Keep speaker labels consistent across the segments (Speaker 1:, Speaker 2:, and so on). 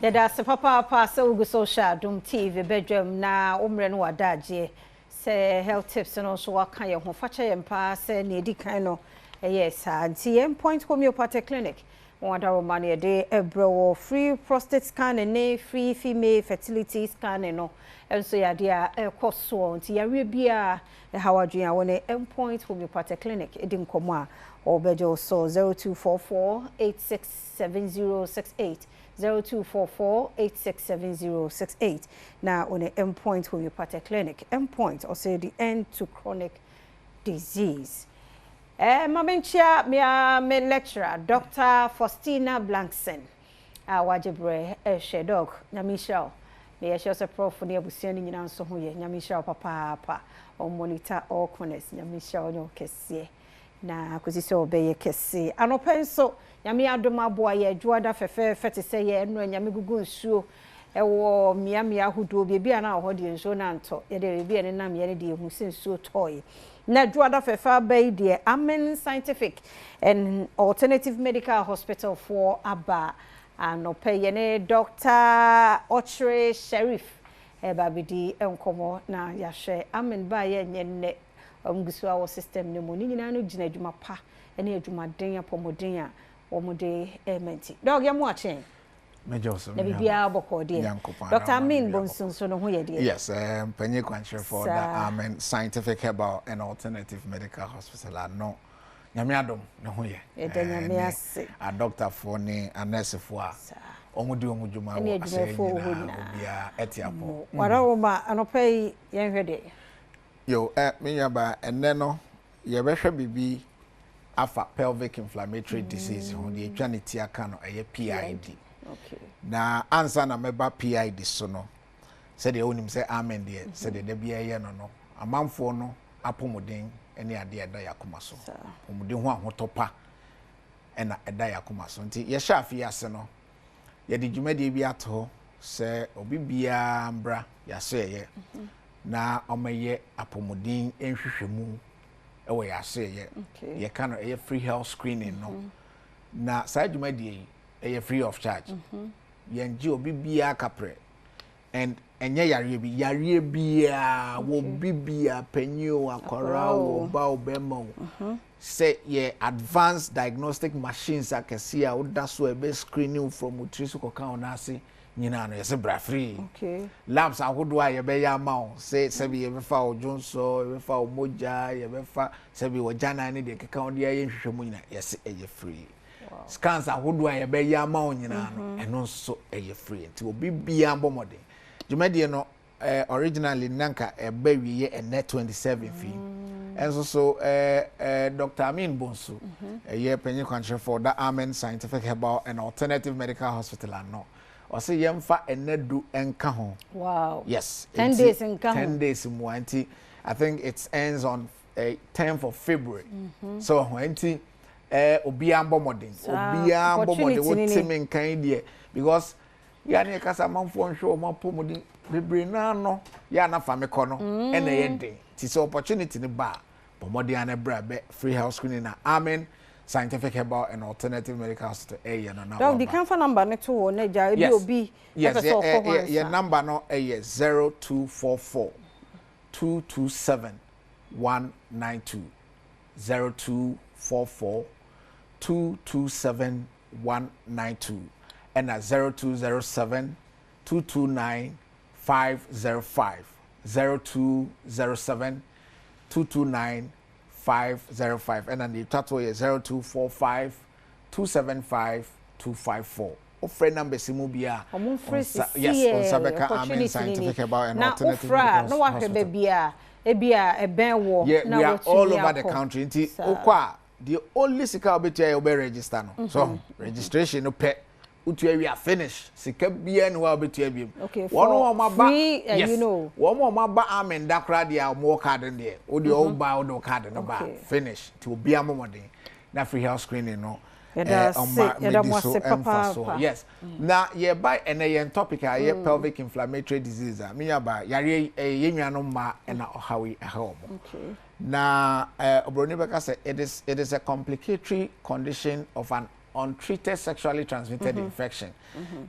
Speaker 1: Yada se papa se ugu social Adom TV Badwam na umre no wadaje se health tips no so waka ye ho facha ye mpa se ne edi kan no yes anti point homeopathic clinic wada romania de ebro free prostate scan and free female fertility scan no enso yade a ekoso nti yare bia hawadua woni point homeopathic clinic edi nkomo a obejo so 0244867068 0244867068 now on a endpoint homeopathic clinic endpoint or say the end to chronic disease. Mamenchia me lecturer Dr. Faustina Blankson wajebre shedog nyamisha me yesho prof ne abusiani nyina nso ho ye nyamisha papa on monitor all corners nyamisha onyo kese na akwisi obeye kese anopenso nyame Adom aboa ye adwada fefe fete se ye eno nyame gugu nsuo ewo miamia hudo bia na ho de nsuo na nto ye de bia ne nam ye ne de hu se nsuo toy na adwada fefe abai de Amen Scientific and Alternative Medical Hospital for aba anope ye ne Dr. Ochre Sheriff babidi enkomo na yahwe Amen ba ye nyenne omgusu awo system ne mo ni nyina no gina adwuma pa ene adwuma den apomoden a omode menti dog ya mo achen
Speaker 2: mejoso
Speaker 1: na bibia boko de Dr. Amin Bonsunso no ho ye de
Speaker 2: yes panye kwanche for the Amen Scientific Herbal and Alternative Medical Hospital no nyame Adom no ho ye
Speaker 1: e de nyame ase
Speaker 2: a doctor for ni a nurse for a omudi omudwuma wo ase bia etiapo
Speaker 1: wara wo ma anopai yen hwede
Speaker 2: yo me yaba enne no ye behwe bibi afa pelvic inflammatory disease ho de etwa ne ti aka no eye PID.
Speaker 1: Okay.
Speaker 2: Na ansa na meba PID so no se de onim se Amen de se de bia ye no no amanfo no apomuden ene ade eda yakoma so pomuden ho ahotopa ena eda yakoma so nti ye sha afi ase no ye de dwumade bi ato se obi bia mbra ya so ye na omaye apomuden enhwehwemu ewe ya so ye ye kan e free health screening no na sa dwumade e free of charge ye nji obi bia kapre and enye yare bia wo bibia panyo akora wo ba obema say ye advanced diagnostic machines akese a woda so e be screening from utriso koka onase nyina no ye bra free labs ahodo a ye be ya ma say sebi ye be fa ojonso ye be fa omoja ye be fa sebi wojana ne de keka on de ye hwehwemu nyina yes e ye free scans ahodo a ye be ya ma nyina no eno so e ye free nti obi bia mbomode jumadi no originally nanka ebe wiye ene 27 fee enso so Dr. Amin Bonsu ye penye kwanche for the Amen Scientific Herbal and Alternative Medical Hospital no o se yemfa enedu enka ho
Speaker 1: wow
Speaker 2: yes
Speaker 1: 10 days enka
Speaker 2: 10 days mu anti I think it ends on 10th of February so anti obi ambomodin wo timin kan die because ya ne kasa manfo nhwe o mapomodin bebre na no ya na fa me kono ena ye den ti so opportunity ni ba pomodin ana bra be free health screening na Amen Scientific Herbal and Alternative Medical Hospital no na
Speaker 1: dog the cancer number ne to na ja e obi
Speaker 2: yes your number no 0244 227 192 0244 227 192 and at 0207 229 505 0207 229 505 and then the total is 0245 275 254. Our friend number Simubia. Yes, on Sabeka Amen Scientific Herbal and Alternative Medical Hospital.
Speaker 1: We are
Speaker 2: all over the country. The only sika obetia you be register no. So registration no pay. Utu we are finished. Sika bia no wa obetia biem.
Speaker 1: One free you know.
Speaker 2: One more ba Amen da kra dia mo card in there. O de o ba o do card no ba finish. Ti obi amomodin. Na free health screening no. Yes. Now ye by and a topic a pelvic inflammatory disease. Me ba yare ye nwanom ma na ohawi home. Na Obronibeka said it is a complicatory condition of an untreated sexually transmitted infection.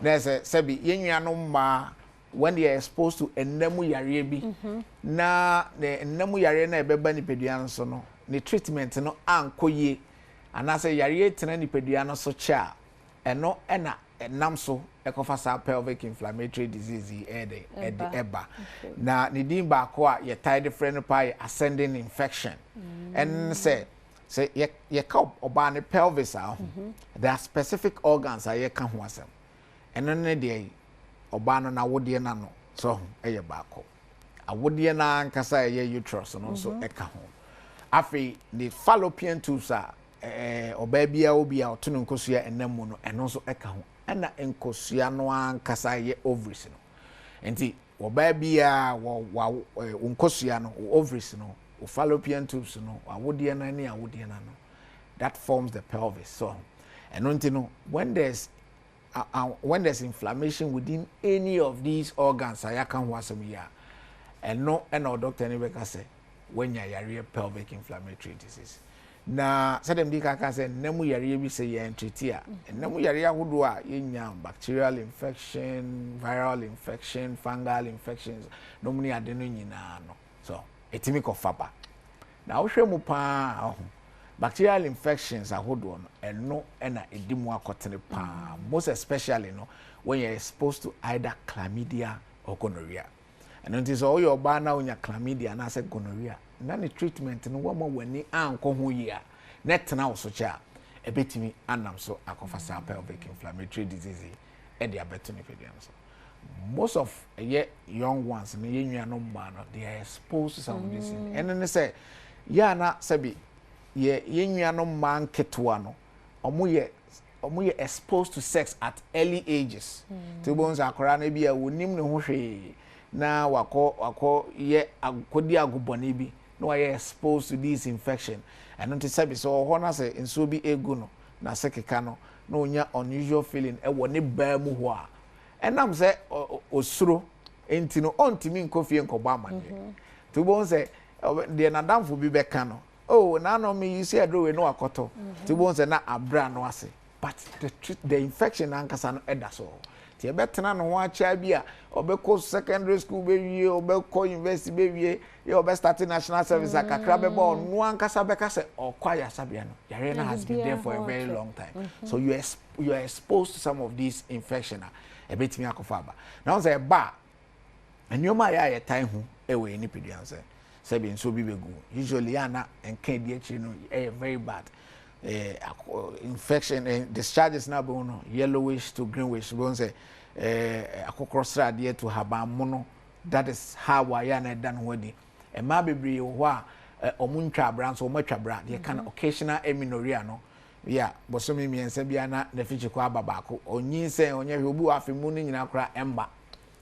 Speaker 2: There's a sebi yenwano ma when they are exposed to enemu yare bi na the enemu yare na ebeba nipadua no so no the treatment no ankoye anase yare tena nipadua no so cha eno ena enam so ekofa pelvic inflammatory disease eba na ne din ba ko a ye tie different pie ascending infection and say ye ka oba ne pelvis a there are specific organs a ye ka ho asem eno ne de oba no na wode na no so eye ba ko awode na nkasa ye uterus no so eka ho afi the fallopian tubes a oba bia obi a oto no nkosua enamu no eno so eka ho ana nkosua no ankasa ye ovaries no enti oba bia wo nkosua no ovaries no fallopian tubes no awode na ni awode na no that forms the pelvis. So and no when there's inflammation within any of these organs I can wasem ya and no doctor anybody say when you are pelvic inflammatory disease na sadem di kaka say nemu yare bi say ya treat ya nemu yare ahodo a yenya bacterial infection, viral infection, fungal infections no muni ade no nyina no so etimi ko faba na wo hwɛ mu pa bacterial infections ahodo no eno na edimu akotene pa most especially no when you're exposed to either chlamydia or gonorrhea and it is all your ba na onya chlamydia na say gonorrhea na the treatment no wo ma wani anko ho yi a net na wo so cha ebetimi anam so akofa pelvic inflammatory disease e dia beto ni pediam so most of young ones me yenwano ma no they are exposed to some of this and then say ya na sabi yenwano ma nketoa no omo ye exposed to sex at early ages to bones akora na bia wonim ne ho hwe na wako ye akodi agubone bi no are exposed to this infection and not sabi so ho na say nso bi egu no na sekeka no na onya unusual feeling e wo ne ba mu ho a enam say osuro enti no ontimi nkofie nkoba amane to bones say de na damfo bi beka no oh na no me you see adro we no akoto to bones say na abra no ase but the infection ankasa no eda so ti e betena no ho acha bi a obeko secondary school be wie obeko university be wie ye obe start national service akakra be bo no ankasa beka say okwaya sabia no yare na has been there for a very long time so you are exposed to some of these infection a betimi akofa ba now say ba anyoma ya time hu e we ni peduan say be nso bi begu usually ana enka di akiri no very bad infection and discharges na be no yellowish to greenish we say akokosra de to habamono that is how why na dan hodi e ma bebre ho a omuntwa abran so omotwa bra de kan occasional amenorrhea no yeah bosomi miensa bia na na fichi kwa babako onyin se onye hwe obu afemu ni nyina kora emba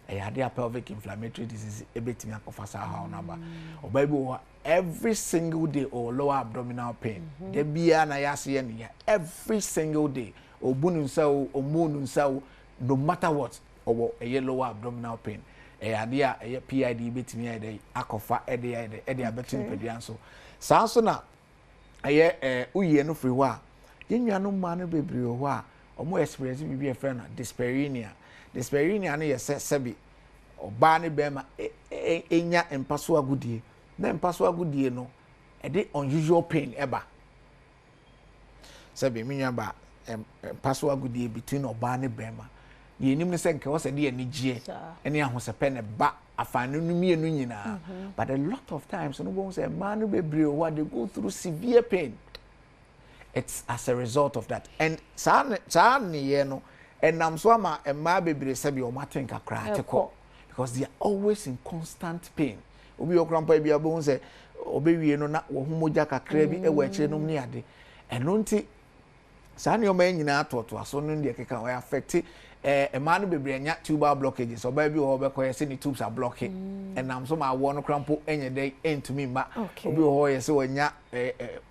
Speaker 2: ade pelvic inflammatory disease ebetimi akofasa ha na ba obabi wo every single day or lower abdominal pain de bia na yase ye ne every single day obunu nsa o omunu nsa no matter what or lower abdominal pain ade a PID betimi ade akofa ade abetimi peduan so sanso na uye no free wa yenwano ma no bebre ho a omo experience bibi e friend na dyspareunia no yese sebi oba ne bema enya empaso agudie na empaso agudie no ede unusual pain eba sebi minya ba empaso agudie between oba ne bema yenim ne se nke wo se de anigye ene ahosepe ne ba afanu no mienu nyina but a lot of times no go say man no bebre ho they go through severe pain. It's as a result of that and sa ne no enam so ama emma bebre sabi o maten kakra teko because they are always in constant pain obi okrampa bia bo say obewie no na wo homoja kakra bi e wa kire no ne ade eno nti sa ne o ma nyina atoto aso no de keka o affect emma no bebre nya tubal blockages oba bi o obekọ say ni tubes are blocking enam so ma wo no krampo enye dey entumi ma obi o ye say wonya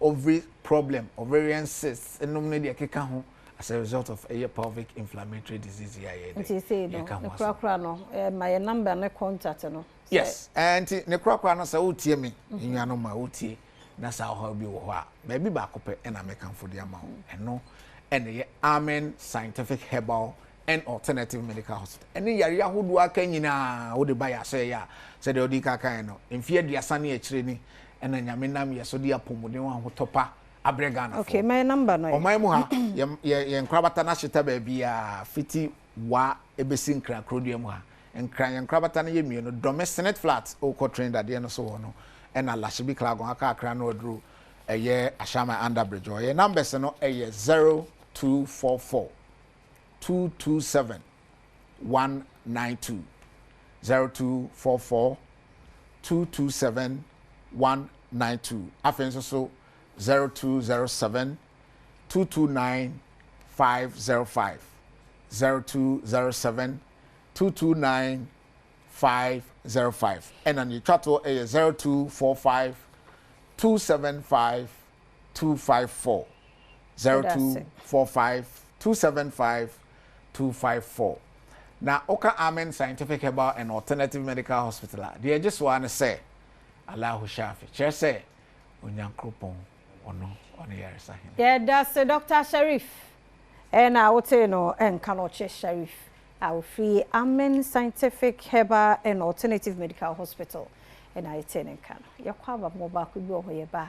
Speaker 2: ovary problem ovarian cysts enom ne de keka ho as a result of a pelvic inflammatory disease here.
Speaker 1: It say no my number no contact no.
Speaker 2: Yes, and ne krakra no say otie me nnuano ma otie na sa ho bi wo ho a maybe ba kope na make am for the amount eno and the Amen Scientific Herbal and Alternative Medical Hospital. Any yari ahodo aka nyina wo de ba ya say ya said the odi kaka no mfie aduasa na akire ni and nyame nam ye so de apomuden wa hotopa abrega na.
Speaker 1: Okay, my number no.
Speaker 2: O man mu ha ye nkrabata na hyeta ba bia fiti wa ebesi nkra krodua mu ha. Nkran ye nkrabata na ye mienu domestic flat o ko train that no so no and alashibi klagon aka akra na odru eye ashama underbridge o ye numbers no eye 0244 227 192 0244 227 192 afenso so 0207 229 505 0207 229 505 and on your chat 0245 275 254 0245 275 254. Now, Oka Amen Scientific Herbal and Alternative Medical Hospital. They just want to say, Allahu Shafi. Chair say, Unyankropon, ono, on the air.
Speaker 1: Yeah, that's Dr. Sharif. And I would say, no, and Kanoche Sharif. I will free Amen Scientific Herbal and Alternative Medical Hospital. And I tell you, Yakwa Mobile could go where you buy.